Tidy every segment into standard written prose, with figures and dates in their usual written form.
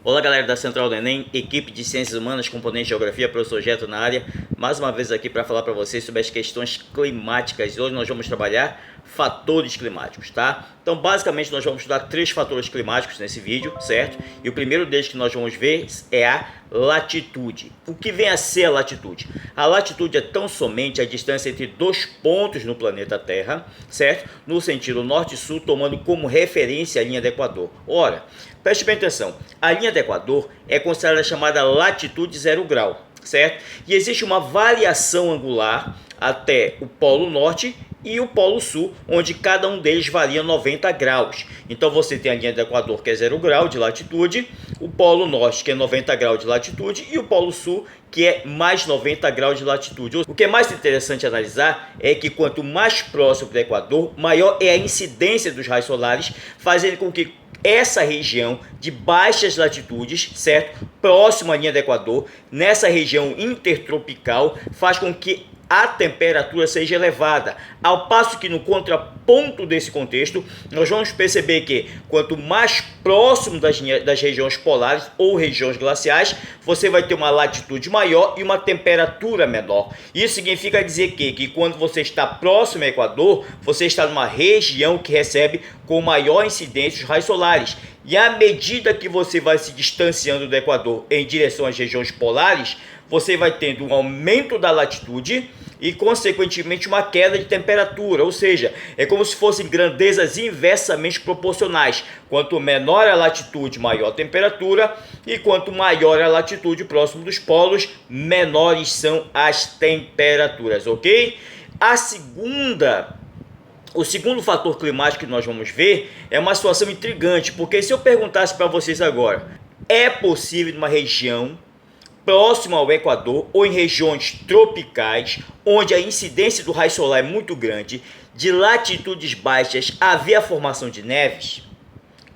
Olá galera da Central do Enem, equipe de Ciências Humanas, componente de Geografia, professor Geto na área. Mais uma vez aqui para falar para vocês sobre as questões climáticas. Hoje nós vamos trabalhar fatores climáticos, tá? Então basicamente nós vamos estudar 3 fatores climáticos nesse vídeo, certo? E o primeiro deles que nós vamos ver é a latitude. O que vem a ser a latitude? A latitude é tão somente a distância entre 2 pontos no planeta Terra, certo? No sentido norte e sul, tomando como referência a linha do Equador. Ora, preste bem atenção, a linha do Equador é considerada chamada latitude 0 grau, certo? E existe uma variação angular até o Polo Norte e o Polo Sul, onde cada um deles varia 90 graus. Então você tem a linha do Equador, que é 0 grau de latitude, o Polo Norte, que é 90 graus de latitude, e o Polo Sul, que é mais 90 graus de latitude. O que é mais interessante analisar é que quanto mais próximo do Equador, maior é a incidência dos raios solares, fazendo com que essa região de baixas latitudes, certo? Próximo à linha do Equador, nessa região intertropical, faz com que a temperatura seja elevada, ao passo que no contraponto desse contexto, nós vamos perceber que quanto mais próximo das regiões polares ou regiões glaciais, você vai ter uma latitude maior e uma temperatura menor. Isso significa dizer que quando você está próximo ao Equador, você está numa região que recebe com maior incidência os raios solares. E à medida que você vai se distanciando do Equador em direção às regiões polares, você vai tendo um aumento da latitude e, consequentemente, uma queda de temperatura. Ou seja, é como se fossem grandezas inversamente proporcionais. Quanto menor a latitude, maior a temperatura. E quanto maior a latitude próximo dos polos, menores são as temperaturas, ok? O segundo fator climático que nós vamos ver é uma situação intrigante, porque se eu perguntasse para vocês agora, é possível numa região próximo ao Equador ou em regiões tropicais, onde a incidência do raio solar é muito grande, de latitudes baixas, haver a formação de neves?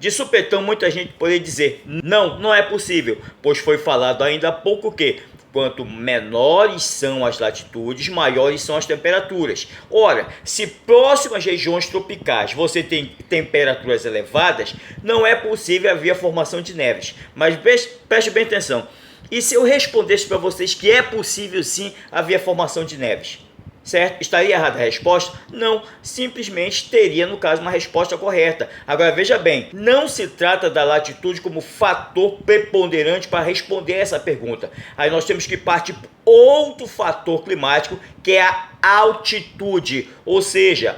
De supetão, muita gente poderia dizer, não é possível, pois foi falado ainda há pouco que quanto menores são as latitudes, maiores são as temperaturas. Ora, se próximo às regiões tropicais você tem temperaturas elevadas, não é possível haver a formação de neves. Mas preste bem atenção. E se eu respondesse para vocês que é possível sim haver a formação de neves? Certo? Estaria errada a resposta? Não, simplesmente teria, no caso, uma resposta correta. Agora, veja bem, não se trata da latitude como fator preponderante para responder essa pergunta. Aí nós temos que partir para outro fator climático, que é a altitude. Ou seja,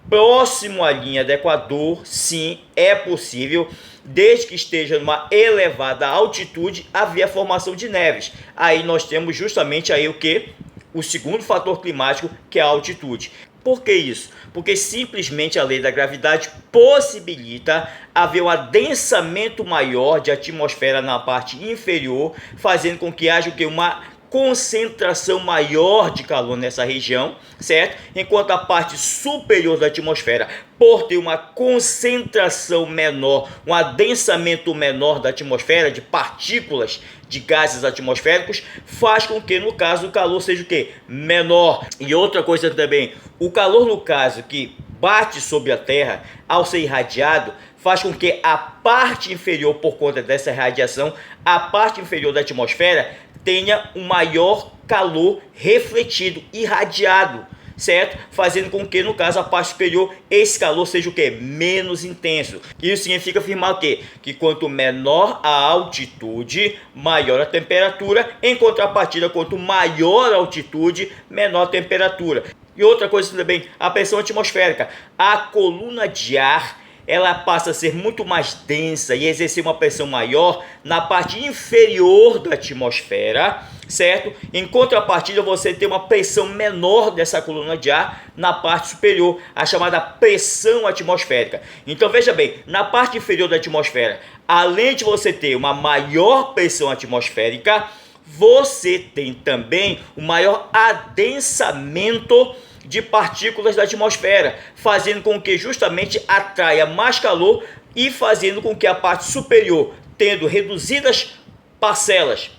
próximo à linha do Equador, sim, é possível, desde que esteja numa elevada altitude, haver a formação de neves. Aí nós temos justamente aí o que? O segundo fator climático, que é a altitude. Por que isso? Porque simplesmente a lei da gravidade possibilita haver um adensamento maior de atmosfera na parte inferior, fazendo com que haja o que? Uma concentração maior de calor nessa região, certo? Enquanto a parte superior da atmosfera, por ter uma concentração menor, um adensamento menor da atmosfera, de partículas de gases atmosféricos, faz com que, no caso, o calor seja o quê? Menor. E outra coisa também, o calor, no caso, que bate sobre a Terra, ao ser irradiado, faz com que a parte inferior, por conta dessa radiação, a parte inferior da atmosfera tenha um maior calor refletido, irradiado, certo? Fazendo com que, no caso, a parte superior, esse calor seja o quê? Menos intenso. Isso significa afirmar o quê? Que quanto menor a altitude, maior a temperatura, em contrapartida, quanto maior a altitude, menor a temperatura. E outra coisa também, a pressão atmosférica. A coluna de ar, ela passa a ser muito mais densa e exercer uma pressão maior na parte inferior da atmosfera, certo? Em contrapartida, você tem uma pressão menor dessa coluna de ar na parte superior, a chamada pressão atmosférica. Então, veja bem, na parte inferior da atmosfera, além de você ter uma maior pressão atmosférica, você tem também um maior adensamento de partículas da atmosfera, fazendo com que justamente atraia mais calor e fazendo com que a parte superior, tendo reduzidas parcelas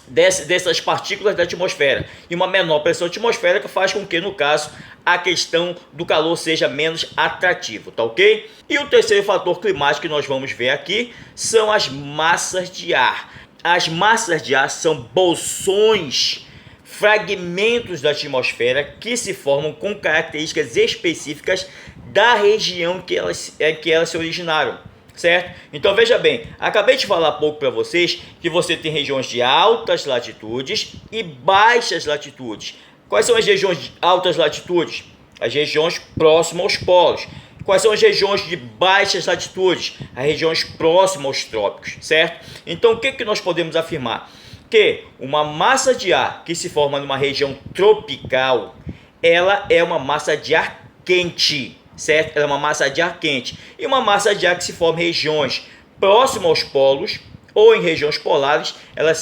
dessas partículas da atmosfera, e uma menor pressão atmosférica faz com que, no caso, a questão do calor seja menos atrativo, tá ok? E o terceiro fator climático que nós vamos ver aqui são as massas de ar. As massas de ar são bolsões, fragmentos da atmosfera que se formam com características específicas da região que elas se originaram, certo? Então veja bem, acabei de falar há pouco para vocês que você tem regiões de altas latitudes e baixas latitudes. Quais são as regiões de altas latitudes? As regiões próximas aos polos. Quais são as regiões de baixas latitudes? As regiões próximas aos trópicos, certo? Então o que nós podemos afirmar? Que uma massa de ar que se forma numa região tropical, ela é uma massa de ar quente, certo? Ela é uma massa de ar quente. E uma massa de ar que se forma em regiões próximas aos polos ou em regiões polares, elas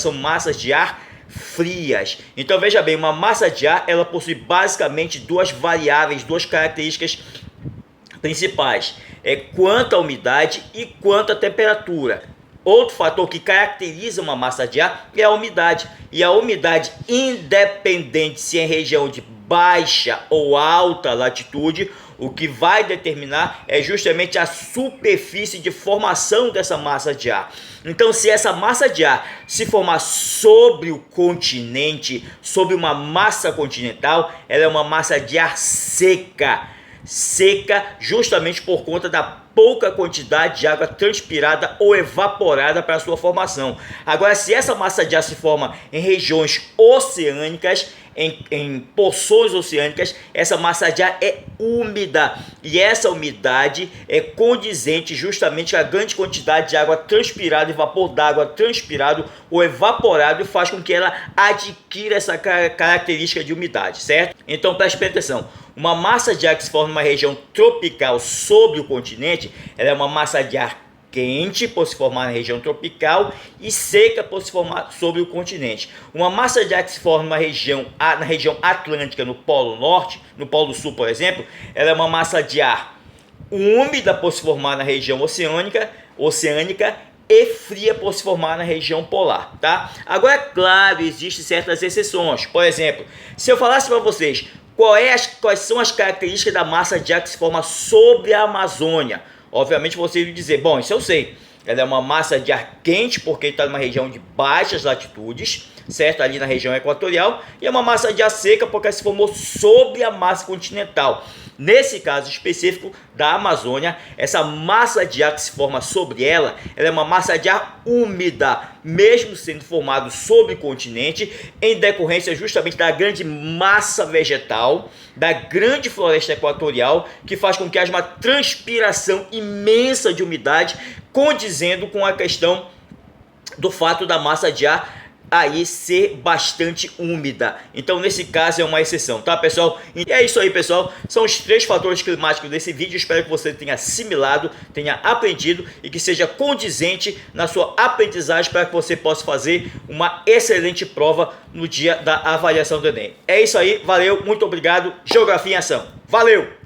são massas de ar frias. Então veja bem, uma massa de ar, ela possui basicamente duas variáveis, duas características principais. Quanto à umidade e quanto à temperatura. Outro fator que caracteriza uma massa de ar é a umidade. E a umidade, independente se é em região de baixa ou alta latitude, o que vai determinar é justamente a superfície de formação dessa massa de ar. Então, se essa massa de ar se formar sobre o continente, sobre uma massa continental, ela é uma massa de ar seca. Seca justamente por conta da pouca quantidade de água transpirada ou evaporada para sua formação. Agora, se essa massa de ar se forma em regiões oceânicas, em porções oceânicas, essa massa de ar é úmida, e essa umidade é condizente justamente com a grande quantidade de água transpirada e vapor d'água transpirado ou evaporado, e faz com que ela adquira essa característica de umidade, certo? Então preste bem atenção. Uma massa de ar que se forma numa região tropical sobre o continente, ela é uma massa de ar quente por se formar na região tropical e seca por se formar sobre o continente. Uma massa de ar que se forma na região atlântica, no Polo Norte, no Polo Sul, por exemplo, ela é uma massa de ar úmida por se formar na região oceânica e fria por se formar na região polar, tá? Agora, é claro, existem certas exceções. Por exemplo, se eu falasse para vocês quais são as características da massa de ar que se forma sobre a Amazônia, obviamente você vai dizer, bom, isso eu sei. Ela é uma massa de ar quente porque está numa região de baixas latitudes, certo? Ali na região equatorial. E é uma massa de ar seca porque ela se formou sobre a massa continental. Nesse caso específico da Amazônia, essa massa de ar que se forma sobre ela é uma massa de ar úmida, mesmo sendo formado sobre o continente, em decorrência justamente da grande massa vegetal, da grande floresta equatorial, que faz com que haja uma transpiração imensa de umidade, condizendo com a questão do fato da massa de ar aí ser bastante úmida. Então nesse caso é uma exceção, tá, pessoal? E é isso aí, pessoal, são os 3 fatores climáticos desse vídeo. Espero que você tenha assimilado, tenha aprendido e que seja condizente na sua aprendizagem para que você possa fazer uma excelente prova no dia da avaliação do Enem. É isso aí, valeu, muito obrigado. Geografia em ação, valeu!